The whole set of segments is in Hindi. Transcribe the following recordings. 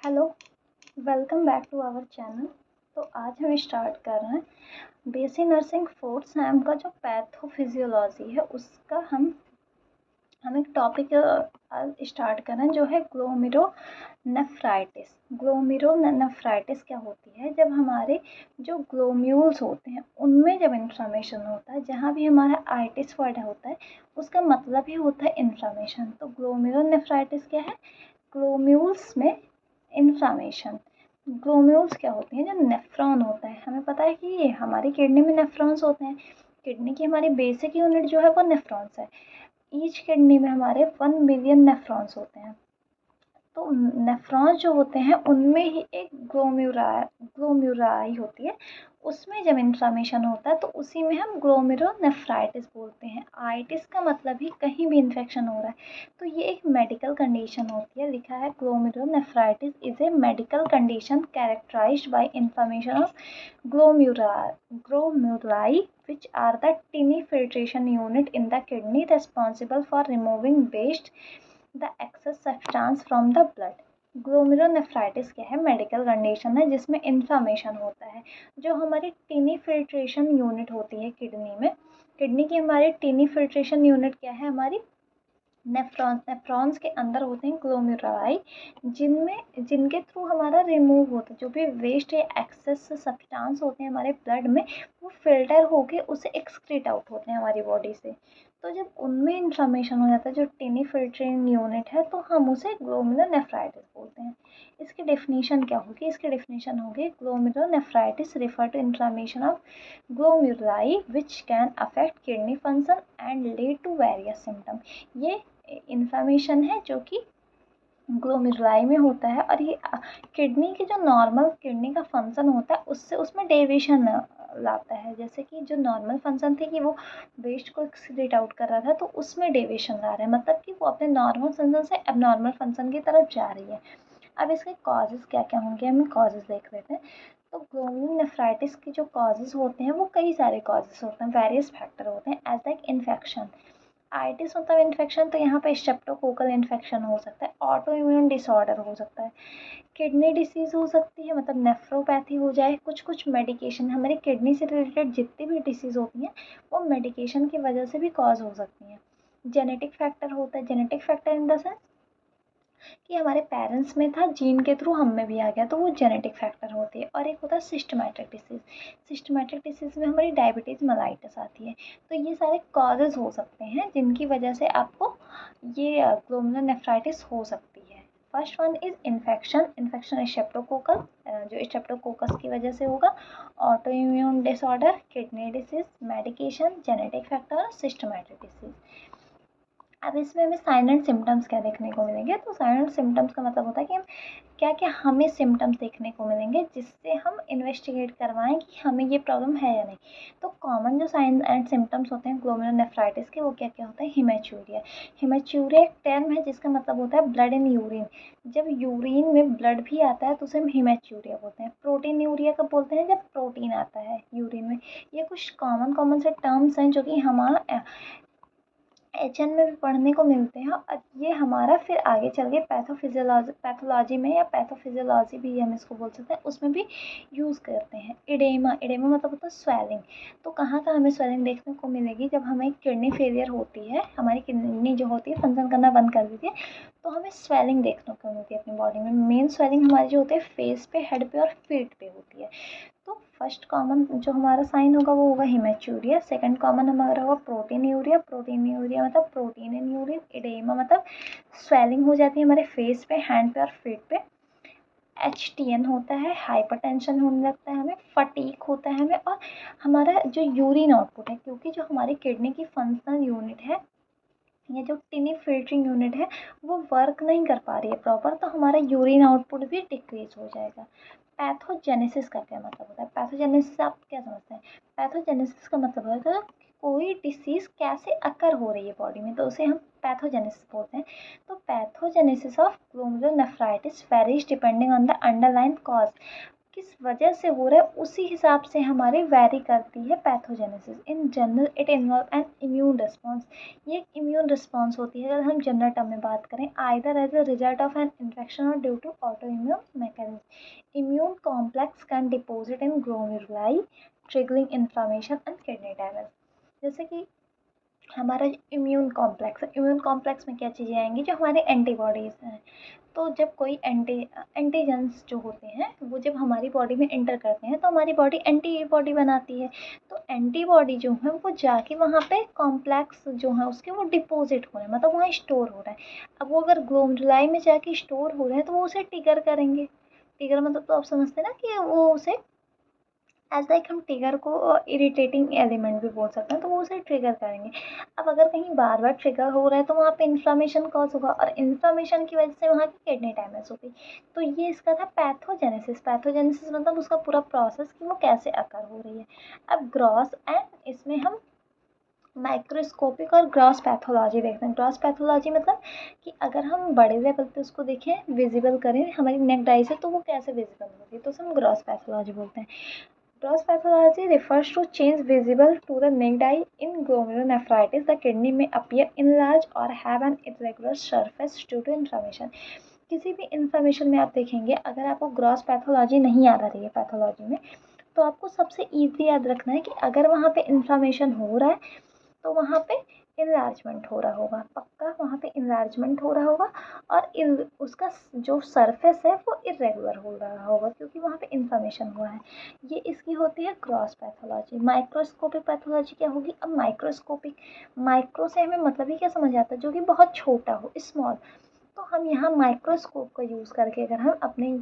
Hello, welcome back to our channel. तो आज हम स्टार्ट कर रहे हैं बीएससी नर्सिंग फोर्थ सेम का जो पैथोफिजियोलॉजी है उसका हम एक टॉपिक स्टार्ट कर रहे हैं जो है ग्लोमेरुलोनेफ्राइटिस। ग्लोमेरुलोनेफ्राइटिस क्या होती है? जब हमारे जो ग्लोम्यूल्स होते हैं उनमें जब इन्फ्लामेशन होता है, जहाँ भी हमारा आइटिस वर्ड होता है उसका मतलब ही होता है इन्फ्लामेशन। तो ग्लोमेरुलोनेफ्राइटिस क्या है? ग्लोम्यूल्स में इन्फ्लामेशन। ग्लोम्यूल्स क्या होते हैं? जो नेफ्रॉन होता है, हमें पता है कि ये हमारी किडनी में नेफ्रॉन्स होते हैं। किडनी की हमारी बेसिक यूनिट जो है वो नेफ्रॉन्स है। ईच किडनी में हमारे 1 मिलियन नेफ्रॉन्स होते हैं। तो नेफ्रॉन्स जो होते हैं उनमें ही एक ग्लोम्युराई होती है, उसमें जब इन्फ्लामेशन होता है तो उसी में हम ग्लोमेरुलोनेफ्राइटिस बोलते हैं। आइटिस का मतलब ही कहीं भी इन्फेक्शन हो रहा है, तो ये एक मेडिकल कंडीशन होती है। लिखा है glomerulonephritis is a medical condition characterized by inflammation of glomeruli which are the tiny filtration unit in the kidney responsible for removing waste the access substance from the blood. Glomerulonephritis क्या है? मेडिकल कंडीशन है जिसमें इन्फ्लामेशन होता है। जो हमारी टिनी फिल्ट्रेशन यूनिट होती है किडनी में, किडनी की हमारी टिनी फिल्ट्रेशन यूनिट क्या है? हमारी नेफ्रॉन्स। नेफ्रॉन्स के अंदर होते हैं ग्लोमेरुलाई, जिनके थ्रू हमारा रिमूव होता है जो भी वेस्ट या एक्सेस सब्सटेंस होते हैं हमारे ब्लड में, वो फिल्टर होके उसे एक्सक्रीट आउट होते हैं हमारी बॉडी से। तो जब उनमें इन्फ्लामेशन हो जाता है, जो टिनी फिल्टरिंग यूनिट है, तो हम उसे ग्लोमेरुलोनेफ्राइटिस बोलते हैं। इसकी डेफिनेशन क्या होगी? इसकी डेफिनेशन होगी glomerulonephritis refer to inflammation of glomeruli which can affect kidney function and lead to various symptom. ये इन्फ्लामेशन है जो कि ग्लोमेरुलाई में होता है, और ये किडनी की जो नॉर्मल किडनी का फंक्शन होता है उससे उसमें डेविएशन लाता है। जैसे कि जो नॉर्मल फंक्शन थी कि वो वेस्ट को एक्सक्रीट आउट कर रहा था, तो उसमें डेविएशन ला रहा है, मतलब कि वो अपने नॉर्मल फंक्शन से एबनॉर्मल फंक्शन की तरफ जा रही है। अब इसके कॉजेज़ क्या क्या होंगे, हम कॉजेज़ देख लेते हैं। तो ग्लोमेरुलोनेफ्राइटिस के जो कॉजेज़ होते हैं वो कई सारे कॉजेज़ होते हैं, वेरियस फैक्टर होते हैं। एज लाइक इन्फेक्शन, आइटिस मतलब इन्फेक्शन, तो यहाँ पे स्ट्रेप्टोकोकल इन्फेक्शन हो सकता है, ऑटो इम्यून डिसऑर्डर हो सकता है, किडनी डिसीज़ हो सकती है, मतलब नेफ्रोपैथी हो जाए। कुछ कुछ मेडिकेशन, हमारी किडनी से रिलेटेड जितनी भी डिसीज़ होती हैं वो मेडिकेशन की वजह से भी कॉज हो सकती हैं। जेनेटिक फैक्टर होता है। Genetic factor in the sense कि हमारे पेरेंट्स में था, जीन के थ्रू हम में भी आ गया, तो वो जेनेटिक फैक्टर होती है। और एक होता है सिस्टमैटिक डिसीज़। सिस्टमैटिक डिसीज़ में हमारी डायबिटीज़ मेलाइटिस आती है। तो ये सारे कॉजेज़ हो सकते हैं जिनकी वजह से आपको ये ग्लोमेरुलोनेफ्राइटिस हो सकती है। First one is infection. Infection streptococcal, जो स्ट्रेप्टोकोकस की वजह से होगा। Auto immune disorder, kidney disease, medication, genetic factor और सिस्टमैटिक डिसीज़। अब इसमें हमें साइन एंड सिम्टम्स क्या देखने को मिलेंगे? तो साइन एंड सिम्टम्स का मतलब होता है कि हम क्या क्या हमें सिम्टम्स देखने को मिलेंगे जिससे हम इन्वेस्टिगेट करवाएं कि हमें ये प्रॉब्लम है या नहीं। तो कॉमन जो साइन एंड सिम्टम्स होते हैं ग्लोमेरुलोनेफ्राइटिस के, वो क्या क्या होता है? हिमेचूरिया। हिमेचूरिया एक टर्म है जिसका मतलब होता है ब्लड इन यूरिन। जब यूरिन में ब्लड भी आता है तो उसे हम हिमेचूरिया बोलते हैं। प्रोटीन यूरिया कब बोलते हैं? जब प्रोटीन आता है यूरिन में। ये कुछ कॉमन कॉमन से टर्म्स हैं जो कि हमारा एचएन में भी पढ़ने को मिलते हैं, और ये हमारा फिर आगे चल के पैथोलॉजी में, या पैथोफिजियोलॉजी भी हम इसको बोल सकते हैं, उसमें भी यूज़ करते हैं। इडेमा। इडेमा मतलब होता है स्वेलिंग। तो कहाँ कहाँ हमें स्वेलिंग देखने को मिलेगी? जब हमें किडनी फेलियर होती है, हमारी किडनी जो होती है फंक्शन करना बंद कर देती है, तो हमें स्वेलिंग देखने को मिलती है अपनी बॉडी में। मेन स्वेलिंग हमारी जो होती है फेस पे, हेड पे और फीट पे होती है। तो फर्स्ट कॉमन जो हमारा साइन होगा वो होगा हिमेचूरिया। सेकंड कॉमन हमारा होगा प्रोटीन यूरिया। प्रोटीन यूरिया मतलब प्रोटीन इन यूरिन। इडेमा मतलब स्वेलिंग हो जाती है हमारे फेस पे, हैंड पे और फीट पे। HTN होता है, हाइपरटेंशन होने लगता है हमें, फटीक होता है हमें, और हमारा जो यूरिन आउटपुट है, क्योंकि जो हमारी किडनी की फंक्शनल यूनिट है, ये जो टिनी फिल्टरिंग यूनिट है, वो वर्क नहीं कर पा रही है प्रॉपर, तो हमारा यूरिन आउटपुट भी डिक्रीज हो जाएगा। पैथोजेनेसिस का क्या मतलब होता है? पैथोजेनेसिस आप क्या समझते हैं? पैथोजेनेसिस का मतलब होता है कि कोई डिसीज़ कैसे अकर हो रही है बॉडी में, तो उसे हम पैथोजेनेसिस बोलते हैं। तो pathogenesis of glomerulonephritis varies depending on the underline cause. किस वजह से हो रहा है उसी हिसाब से हमारी वेरी करती है pathogenesis. In general it involve N immune response. ये एक इम्यून रिस्पॉन्स होती है अगर हम जनरल टर्म में बात करें, either as a result of an infection और due to auto immune mechanism. Immune complex can deposit in glomeruli triggering inflammation and kidney damage. जैसे कि हमारा इम्यून कॉम्प्लेक्स है, इम्यून कॉम्प्लेक्स में क्या चीज़ें आएंगी, जो हमारे एंटीबॉडीज़ हैं। तो जब कोई एंटीजेंस जो होते हैं वो जब हमारी बॉडी में एंटर करते हैं तो हमारी बॉडी एंटीबॉडी बनाती है। तो एंटीबॉडी जो है वो जाके वहाँ पे कॉम्प्लेक्स जो है उसके वो डिपॉजिट हो रहे हैं, मतलब वहाँ स्टोर हो रहा है। अब वो अगर ग्लोमेरुलाई में जाके स्टोर हो रहे हैं तो वो उसे ट्रिगर करेंगे। ट्रिगर मतलब तो आप समझते हैं ना कि वो उसे एज लाइक हम ट्रिगर को इरिटेटिंग एलिमेंट भी बोल सकते हैं, तो वो उसे ट्रिगर करेंगे। अब अगर कहीं बार बार ट्रिगर हो रहा है तो वहाँ पे इन्फ्लामेशन कॉज होगा और इन्फ्लामेशन की वजह से वहाँ की किडनी डैमेज होगी। तो ये इसका था पैथोजेनेसिस। पैथोजेनेसिस मतलब उसका पूरा प्रोसेस कि वो कैसे अकर हो रही है। अब ग्रॉस एंड इसमें हम माइक्रोस्कोपिक और ग्रॉस पैथोलॉजी देखते हैं। ग्रॉस पैथोलॉजी मतलब कि अगर हम बड़े लेवल पे उसको देखें, विजिबल करें हमारी नेक डाई से, तो वो कैसे विजिबल होगी, तो उसे हम ग्रॉस पैथोलॉजी बोलते हैं। Gross pathology refers to change visible to the naked eye in glomerulonephritis. The kidney may appear enlarged or have an irregular surface due to inflammation. किसी भी इन्फ्लेमेशन में आप देखेंगे, अगर आपको ग्रॉस पैथोलॉजी नहीं याद आ रही है पैथोलॉजी में, तो आपको सबसे ईजी याद रखना है कि अगर वहाँ पे इन्फ्लेमेशन हो रहा है तो वहाँ पे इनलार्जमेंट हो रहा होगा, पक्का वहाँ पे इनलार्जमेंट हो रहा होगा। और उसका जो सरफेस है वो इरेगुलर हो रहा होगा क्योंकि वहाँ पे इन्फ्लेमेशन हुआ है। ये इसकी होती है ग्रॉस पैथोलॉजी। माइक्रोस्कोपिक पैथोलॉजी क्या होगी? अब माइक्रोस्कोपिक, माइक्रो से हमें मतलब ही क्या समझ आता है, जो कि बहुत छोटा हो, स्मॉल। तो हम यहाँ माइक्रोस्कोप का यूज़ करके अगर हम अपने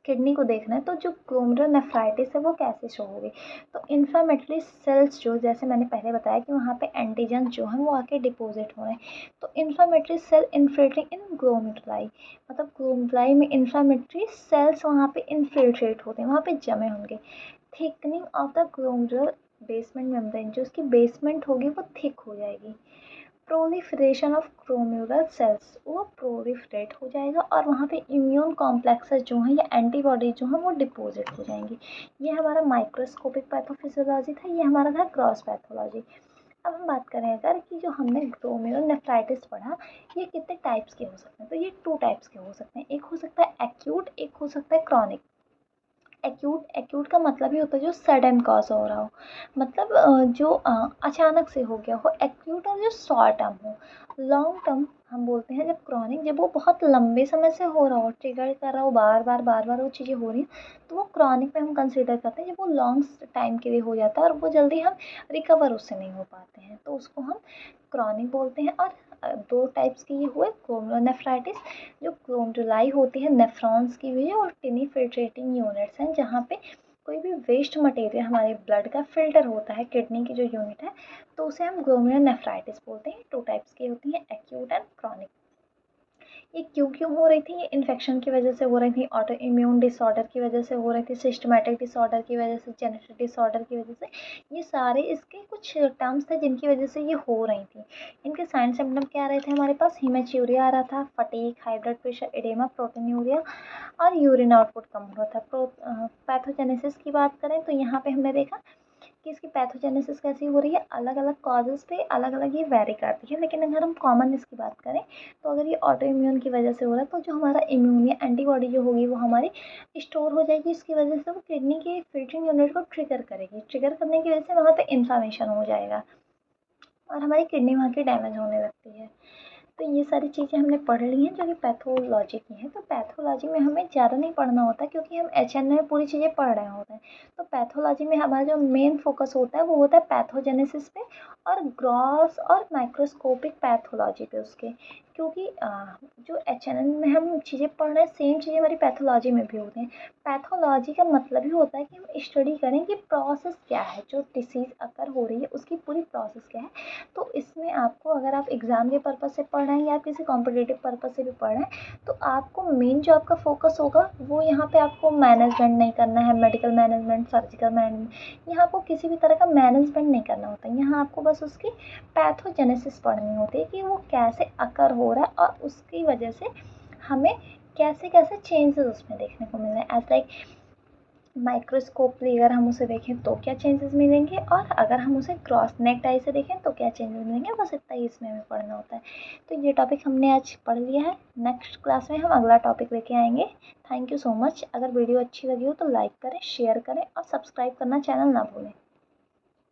किडनी को देखना है तो जो ग्लोमेरुलोनेफ्राइटिस है वो कैसे शो होगी। तो इन्फ्लामेटरी सेल्स जो, जैसे मैंने पहले बताया कि वहाँ पे एंटीजन जो है वो आके डिपोजिट हो रहे हैं। तो इन्फ्लामेटरी सेल इन्फिल्ट्रेटिंग इन ग्लोमेरुलाई, मतलब ग्लोमेरुलाई में इन्फ्लामेटरी सेल्स वहाँ पे इन्फिल्ट्रेट होते हैं, वहाँ पे जमे होंगे। Thickening of the glomerular basement membrane, जो उसकी बेसमेंट होगी वो थिक हो जाएगी। प्रोलिफरेशन ऑफ ग्लोमेरुलर सेल्स, वो प्रोलिफरेट हो जाएगा और वहाँ पे इम्यून कॉम्प्लेक्सेस जो हैं या एंटीबॉडी जो हैं वो डिपोजिट हो जाएंगी। ये हमारा माइक्रोस्कोपिक पैथोफिजियोलॉजी था, ये हमारा था ग्रॉस पैथोलॉजी। अब हम बात करें अगर कि जो हमने ग्लोमेरुलोनेफ्राइटिस पढ़ा, ये कितने टाइप्स के हो सकते हैं, तो ये 2 टाइप्स के हो सकते हैं। एक हो सकता है एक्यूट, एक हो सकता है क्रॉनिक। एक्यूट, एक्यूट का मतलब ही होता है जो सडन कॉज हो रहा हो, मतलब जो अचानक से हो गया हो, एक्यूट। और जो शॉर्ट टर्म हो, लॉन्ग टर्म हम बोलते हैं जब क्रॉनिक, जब वो बहुत लंबे समय से हो रहा हो, ट्रिगर कर रहा हो, बार बार वो चीज़ें हो रही हैं, तो वो क्रॉनिक में हम कंसिडर करते हैं। जब वो लॉन्ग टाइम के लिए हो जाता है और वो जल्दी हम रिकवर उससे नहीं हो पाते हैं, तो उसको हम क्रॉनिक बोलते हैं। और 2 टाइप्स के ये हुए, ग्लोमेरुलोनेफ्राइटिस जो ग्लोमेरुलाई होती है नेफ्रॉन्स की वजह, और टिनी फिल्ट्रेटिंग यूनिट्स हैं जहाँ पे कोई भी वेस्ट मटेरियल हमारे ब्लड का फिल्टर होता है, किडनी की जो यूनिट है, तो उसे हम ग्लोमेरुलोनेफ्राइटिस बोलते हैं। 2 टाइप्स की होती हैं, एक्यूट एंड क्रॉनिक। ये क्यों क्यों हो रही थी? ये इन्फेक्शन की वजह से हो रही थी, ऑटो इम्यून डिसऑर्डर की वजह से हो रही थी, सिस्टमेटिक डिसऑर्डर की वजह से, जेनेटिक डिसऑर्डर की वजह से। ये सारे इसके कुछ टर्म्स थे जिनकी वजह से ये हो रही थी। इनके साइन सिम्टम क्या आ रहे थे हमारे पास? हिमेच्यूरिया आ रहा था, fatigue, high blood pressure, oedema, proteinuria और यूरिन आउटपुट कम हो रहा था। पैथोजेनेसिस की बात करें तो यहाँ पे हमने देखा कि इसकी पैथोजेनेसिस कैसी हो रही है, अलग अलग कॉजेज़ पे अलग अलग ये वेरी करती है। लेकिन अगर हम कॉमन इसकी बात करें तो अगर ये ऑटो इम्यून की वजह से हो रहा है तो जो हमारा इम्यून या एंटीबॉडी जो होगी वो हमारी स्टोर हो जाएगी, इसकी वजह से वो किडनी की फिल्टरिंग यूनिट को ट्रिगर करेगी। ट्रिगर करने की वजह से वहाँ पे इन्फ्लामेशन हो जाएगा और हमारी किडनी वहाँ की डैमेज होने लगती है। तो ये सारी चीज़ें हमने पढ़ ली हैं जो कि पैथोलॉजी की हैं। तो पैथोलॉजी में हमें ज़्यादा नहीं पढ़ना होता क्योंकि हम एचएन में पूरी चीज़ें पढ़ रहे होते हैं। तो पैथोलॉजी में हमारा जो मेन फोकस होता है वो होता है पैथोजेनेसिस पे और ग्रॉस और माइक्रोस्कोपिक पैथोलॉजी पे उसके। क्योंकि जो एचएनएन में हम चीज़ें पढ़ रहे हैं सेम चीज़ें हमारी पैथोलॉजी में भी होती हैं। पैथोलॉजी का मतलब ही होता है कि हम स्टडी करें कि प्रोसेस क्या है, जो डिसीज़ अकर हो रही है उसकी पूरी प्रोसेस क्या है। तो इसमें आपको, अगर आप एग्ज़ाम के पर्पज़ से पढ़ रहे हैं या किसी कॉम्पिटिटिव पर्पज़ से भी पढ़ रहे हैं, तो आपको मेन जो आपका फोकस होगा वो यहाँ पे आपको मैनेजमेंट नहीं करना है, मेडिकल मैनेजमेंट, सर्जिकल मैनेजमेंट, यहाँ आपको किसी भी तरह का मैनेजमेंट नहीं करना होता है। यहाँ आपको बस उसकी पैथोजेनेसिस पढ़नी होती है कि वो कैसे अकर हो रहा है और उसकी वजह से हमें कैसे कैसे चेंजेस उसमें देखने को मिल रहे हैं। एज लाइक माइक्रोस्कोपली अगर हम उसे देखें तो क्या चेंजेस मिलेंगे, और अगर हम उसे क्रॉस नेक्ड आई से देखें तो क्या चेंजेस मिलेंगे, बस इतना ही इसमें हमें पढ़ना होता है। तो ये टॉपिक हमने आज पढ़ लिया है। नेक्स्ट क्लास में हम अगला टॉपिक लेके आएंगे। Thank you so much. अगर वीडियो अच्छी लगी हो तो लाइक करें, शेयर करें और सब्सक्राइब करना चैनल ना भूलें।